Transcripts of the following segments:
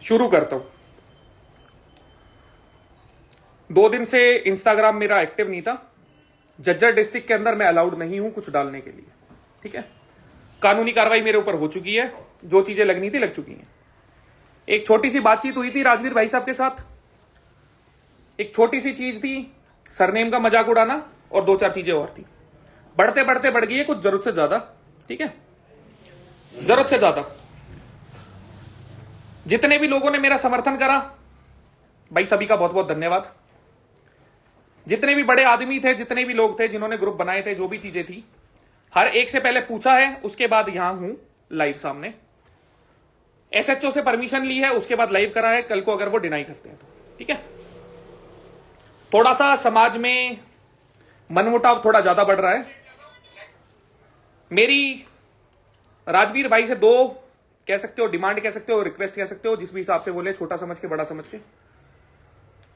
शुरू करता हूं। 2 दिन से इंस्टाग्राम मेरा एक्टिव नहीं था। जज्जर डिस्ट्रिक्ट के अंदर मैं अलाउड नहीं हूं कुछ डालने के लिए, ठीक है। कानूनी कार्रवाई मेरे ऊपर हो चुकी है, जो चीजें लगनी थी लग चुकी हैं। एक छोटी सी बातचीत हुई थी राजवीर भाई साहब के साथ, एक छोटी सी चीज थी, सरनेम का मजाक उड़ाना, और 2-4 चीजें और थी। बढ़ते बढ़ते बढ़ गई है कुछ जरूरत से ज्यादा, ठीक है, जरूरत से ज्यादा। जितने भी लोगों ने मेरा समर्थन करा भाई, सभी का बहुत बहुत धन्यवाद। जितने भी बड़े आदमी थे, जितने भी लोग थे जिन्होंने ग्रुप बनाए थे, जो भी चीजें थी, हर एक से पहले पूछा है, उसके बाद यहां हूं लाइव सामने। एसएचओ से परमिशन ली है, उसके बाद लाइव करा है। कल को अगर वो डिनाई करते हैं तो ठीक है। थोड़ा सा समाज में मनमुटाव थोड़ा ज्यादा बढ़ रहा है। मेरी राजवीर भाई से 2 कह सकते हो, डिमांड कह सकते हो, रिक्वेस्ट कह सकते हो, जिस भी हिसाब से बोले, छोटा समझ के बड़ा समझ के।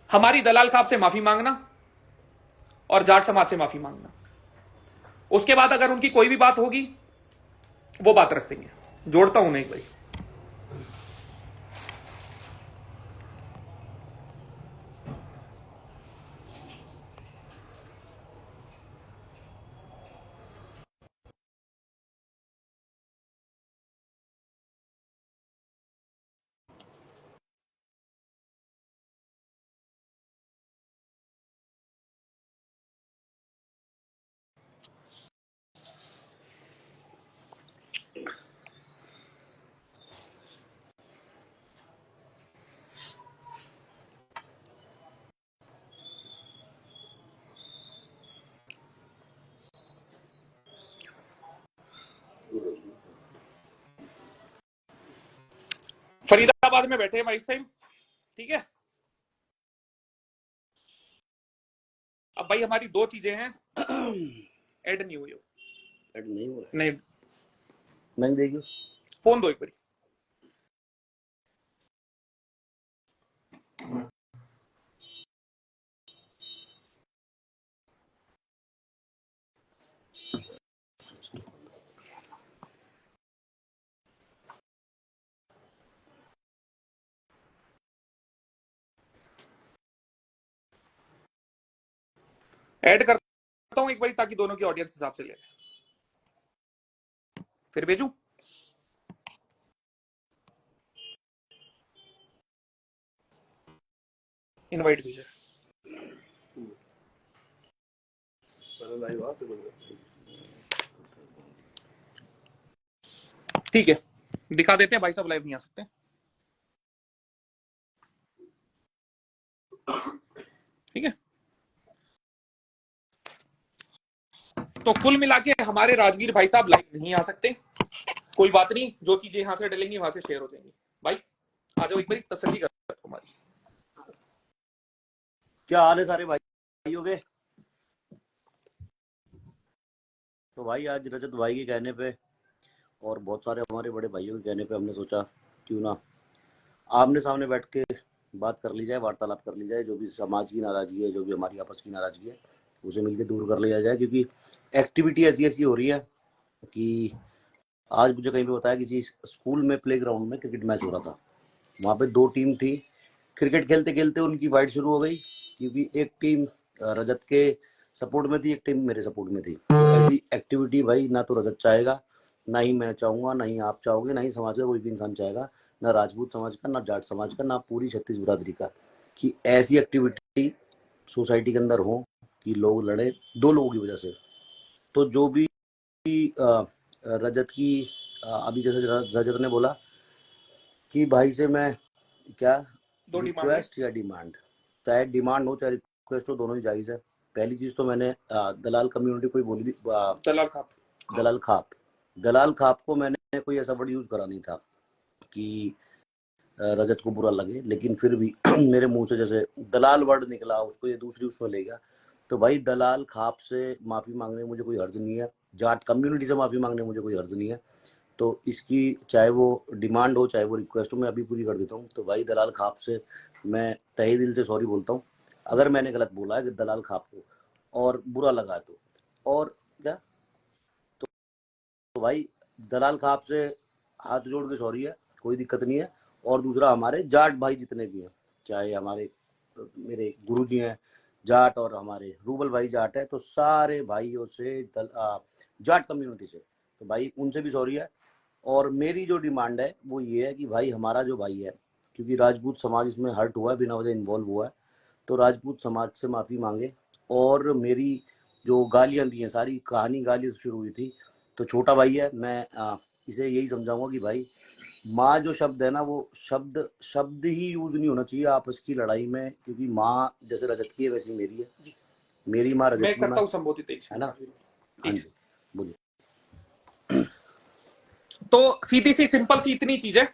हमारी दलाल खाप से माफी मांगना और जाट समाज से माफी मांगना। उसके बाद अगर उनकी कोई भी बात होगी वो बात रख देंगे। जोड़ता हूं उन्हें एक बारी। फरीदाबाद में बैठे हैं भाई इस टाइम, ठीक है। अब भाई हमारी 2 चीजें हैं। ऐड नहीं हुई हो, ऐड नहीं हुआ, नहीं नहीं देगी। फोन दो एक बारी। ऐड करता हूं एक बारी, ताकि दोनों की ऑडियंस हिसाब से ले लें। फिर भेजू, इनवाइट भेजा। ठीक है, दिखा देते हैं। भाई साहब लाइव नहीं आ सकते, ठीक है। तो कुल मिला के हमारे राजवीर भाई साहब लाइव नहीं आ सकते। कोई बात नहीं, जो चीजें यहां से डलेंगी वहां से शेयर हो जाएंगी। भाई आ जाओ एक बारी, तसल्ली कर हमारी। क्या हाल है सारे भाइयों के? तो भाई आज रजत भाई के कहने पे और बहुत सारे हमारे बड़े भाइयों के कहने पे हमने सोचा क्यों ना आमने सामने बैठ के बात कर ली जाए, वार्तालाप कर ली जाए। जो भी समाज की नाराजगी है, जो भी हमारी आपस की नाराजगी है, उसे मिलकर दूर कर लिया जाए। क्योंकि एक्टिविटी ऐसी ऐसी हो रही है कि आज मुझे कहीं पे बताया किसी स्कूल में प्लेग्राउंड में क्रिकेट मैच हो रहा था। वहाँ पे 2 टीम थी। क्रिकेट खेलते खेलते उनकी फाइट शुरू हो गई, क्योंकि एक टीम रजत के सपोर्ट में थी, एक टीम मेरे सपोर्ट में थी। तो ऐसी एक्टिविटी भाई ना तो रजत चाहेगा, ना ही मैं चाहूँगा, ना ही आप चाहोगे, ना ही समाज का कोई भी इंसान चाहेगा, ना राजपूत समाज का, ना जाट समाज का, ना पूरी छत्तीस बिरादरी का, कि ऐसी एक्टिविटी सोसाइटी के अंदर हो कि लोग लड़े 2 लोगों की वजह से। तो जो भी रजत की अभी जैसे रजत ने बोला कि भाई से मैं क्या 2 डिमांड है। रिक्वेस्ट या डिमांड, चाहे डिमांड हो चाहे रिक्वेस्ट हो, दोनों ही जायज़ है। पहली चीज़ तो मैंने दलाल कम्युनिटी को ही बोली थी, दलाल खाप, दलाल खाप को मैंने कोई ऐसा वर्ड यूज़ करा नहीं था कि रजत को बुरा लगे, लेकिन फिर भी मेरे मुंह से जैसे दलाल वर्ड निकला, उसको ये दूसरी उसमें ले गया। तो भाई दलाल खाप से माफ़ी मांगने में मुझे कोई हर्ज नहीं है, जाट कम्युनिटी से माफ़ी मांगने में मुझे कोई हर्ज नहीं है। तो इसकी चाहे वो डिमांड हो चाहे वो रिक्वेस्ट हो, मैं अभी पूरी कर देता हूँ। तो भाई दलाल खाप से मैं तहे दिल से सॉरी बोलता हूँ अगर मैंने गलत बोला है कि दलाल खाप को और बुरा लगा तो। और क्या, तो भाई दलाल खाप से हाथ जोड़ के सॉरी है, कोई दिक्कत नहीं है। और दूसरा, हमारे जाट भाई जितने भी हैं, चाहे हमारे मेरे गुरुजी हैं जाट और हमारे रूबल भाई जाट है, तो सारे भाइयों से जाट कम्युनिटी से, तो भाई उनसे भी सॉरी है। और मेरी जो डिमांड है वो ये है कि भाई हमारा जो भाई है, क्योंकि राजपूत समाज इसमें हर्ट हुआ है, बिना वजह इन्वॉल्व हुआ है, तो राजपूत समाज से माफ़ी मांगे। और मेरी जो गालियाँ दी हैं, सारी कहानी गाली से शुरू हुई थी। तो छोटा भाई है, मैं इसे यही समझाऊंगा कि भाई माँ जो शब्द है ना, वो शब्द शब्द ही यूज नहीं होना चाहिए आपस की लड़ाई में, क्योंकि माँ जैसे रजत की है वैसी मेरी है, मेरी माँ रजत मैं की करता माँ हूँ संबोधित एक है ना। हाँ एक जी, बोलिए। तो सीधी सी सिंपल सी इतनी चीज है,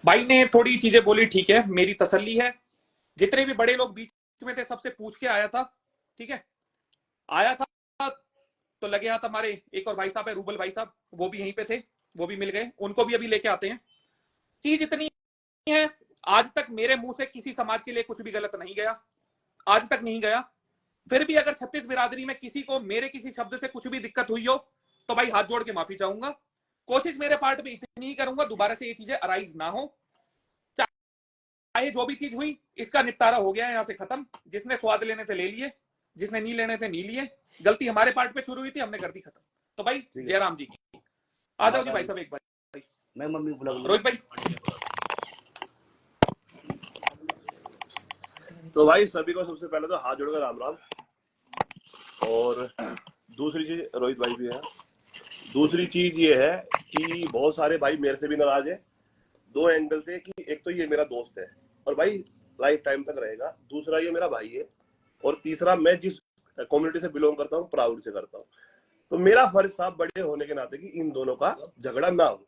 भाई ने थोड़ी चीजें बोली, ठीक है, मेरी तसल्ली है। जितने भी बड़े लोग बीच में थे सबसे पूछ के आया था, ठीक है, आया था। तो लगे हाथ हमारे एक और भाई साहब है, रूबल भाई साहब, वो भी यहीं पे थे, वो भी मिल गए, उनको भी अभी लेके आते हैं। चीज इतनी है, आज तक मेरे मुंह से किसी समाज के लिए कुछ भी गलत नहीं गया, आज तक नहीं गया। फिर भी अगर 36 बिरादरी में किसी को मेरे किसी शब्द से कुछ भी दिक्कत हुई हो तो भाई हाथ जोड़ के माफी चाहूंगा। कोशिश मेरे पार्ट में इतनी ही करूंगा दोबारा से ये चीजें अराइज ना हो। चाहे जो भी चीज हुई, इसका निपटारा हो गया है, यहां से खत्म। जिसने स्वाद लेने थे ले लिए, जिसने नहीं लेने थे नहीं लिए। गलती हमारे पार्ट पे शुरू हुई थी, हमने कर दी खत्म। तो भाई जयराम जी की आ जाओ जी भाई साहब, एक बार मैं मम्मी को बुला रोहित भाई। तो भाई सभी को सबसे पहले तो हाथ जोड़कर राम राम। और दूसरी चीज, रोहित भाई भी है, दूसरी चीज ये है कि बहुत सारे भाई मेरे से भी नाराज है, दो एंगल से। कि एक तो ये मेरा दोस्त है और भाई लाइफ टाइम तक रहेगा, दूसरा ये मेरा भाई है, और तीसरा मैं जिस कम्युनिटी से बिलोंग करता हूँ प्राउड से करता हूँ। तो मेरा फर्ज था बड़े होने के नाते कि इन दोनों का झगड़ा ना हो।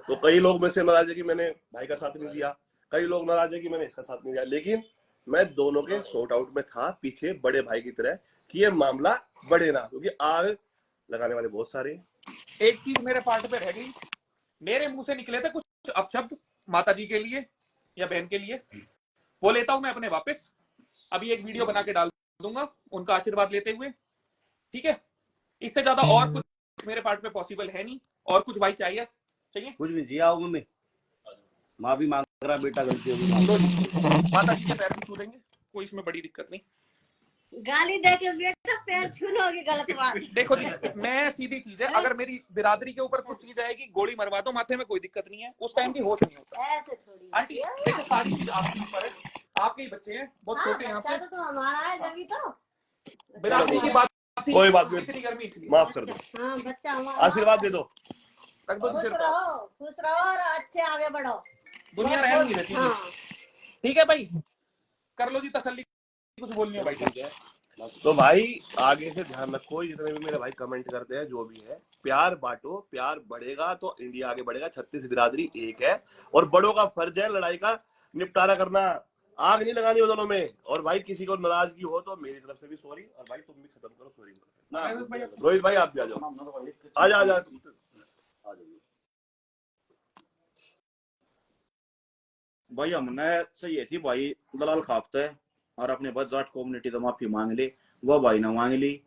तो कई लोग मुझसे नाराज है कि मैंने भाई का साथ नहीं दिया, कई लोग नाराज है कि मैंने इसका साथ नहीं दिया, लेकिन मैं दोनों के सॉर्ट आउट में था पीछे बड़े भाई की तरह, कि ये मामला बढ़े ना, क्योंकि आग लगाने वाले बहुत सारे हैं। एक चीज मेरे पार्ट पे रह गई, मेरे मुंह से निकले थे कुछ अपशब्द माता जी के लिए या बहन के लिए, वो लेता हूं मैं अपने वापस। अभी एक वीडियो बना के डाल दूंगा उनका आशीर्वाद लेते हुए, ठीक है। इससे ज्यादा और कुछ मेरे पार्ट में पॉसिबल है नहीं। और कुछ भाई चाहिए कुछ भी चाहिए, आओ मम्मी, माँ भी मांग रहा बेटा, गलती होगी माता जी के पैर भी छू देंगे, कोई इसमें बड़ी दिक्कत नहीं। गाली दे के बेटा पैर छूनोगे, गलत बात। देखो जी, मैं सीधी चीज है, अगर मेरी बिरादरी के ऊपर कुछ चीज आएगी, गोली मरवा दो माथे में, कोई दिक्कत नहीं है, उस टाइम की होश नहीं होता। ऐसे थोड़ी आंटी देखो, सारी चीज आपके ऊपर है, आपके ही बच्चे हैं, बहुत छोटे हैं आपसे। तो हमारा है जब तो बिरादरी की बात थी, कोई बात नहीं, इतनी गर्मी इसलिए माफ कर दो, हाँ बच्चा हमारा। आशीर्वाद दे दो, रख दो जी सिर पर। खुश रहो और अच्छे आगे बढ़ो। दुनिया रहम नहीं रहती। हाँ। ठीक है भाई, कर लो जी तसल्ली, कुछ बोलनी है भाई साहब। तो भाई आगे से ध्यान रखो, जितने भी मेरे भाई कमेंट करते हैं जो भी है, प्यार बांटो, प्यार बढ़ेगा तो इंडिया आगे बढ़ेगा। 36 बिरादरी एक है और बड़ों का फर्ज है लड़ाई का निपटारा करना, आग नहीं लगानी दोनों में। और भाई किसी को नाराजगी हो तो मेरी तरफ से भी सॉरी, और भाई तुम भी खत्म करो सॉरी। रोहित भाई आप भी आ जाओ, आ जा भाई हमने सही थी भाई, दलाल खापते और अपने बस जाट कम्युनिटी तो माफी मांग ली, वो भाई ने मांग ली।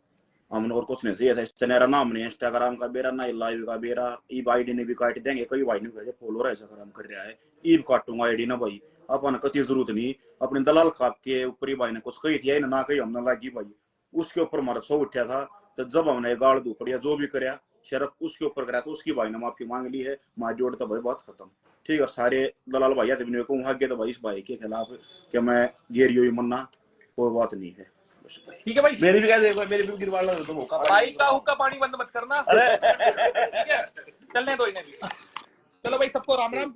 हमने और कुछ नहीं चाहिए था, इस्तेनेरा नाम नहीं, इंस्टाग्राम का बेरा ना लाइव का बेरा, ईब आईडी ने भी काट देंगे, कई भाई ने फॉलोअर ऐसा काम कर रहा है, ईब काटूंगा आईडी ना भाई, अपन कति जरूरत नहीं। अपने दलाल खाप के ऊपर ही भाई ने कुछ कही थी ना कही हमने लगी भाई, उसके ऊपर हमारा सौ उठा था। तो जब हमने गाड़ दू पड़िया जो भी कराया शरफ उसके ऊपर कराया, तो उसकी भाई ने माफी मांग ली है, मार जोड़ तो भाई बात खत्म। ठीक है, सारे दलाल भाई आते को वहां के तो भाई इस भाई के खिलाफ कि मैं गेरियो ही मरना कोई बात नहीं है। ठीक है भाई, मेरी भी क्या देखो, मेरी भी गिरवा लो तुम भाई का हुक्का पानी बंद मत करना। ठीक है, चलने दो इन्हें भी। चलो भाई, सबको राम राम।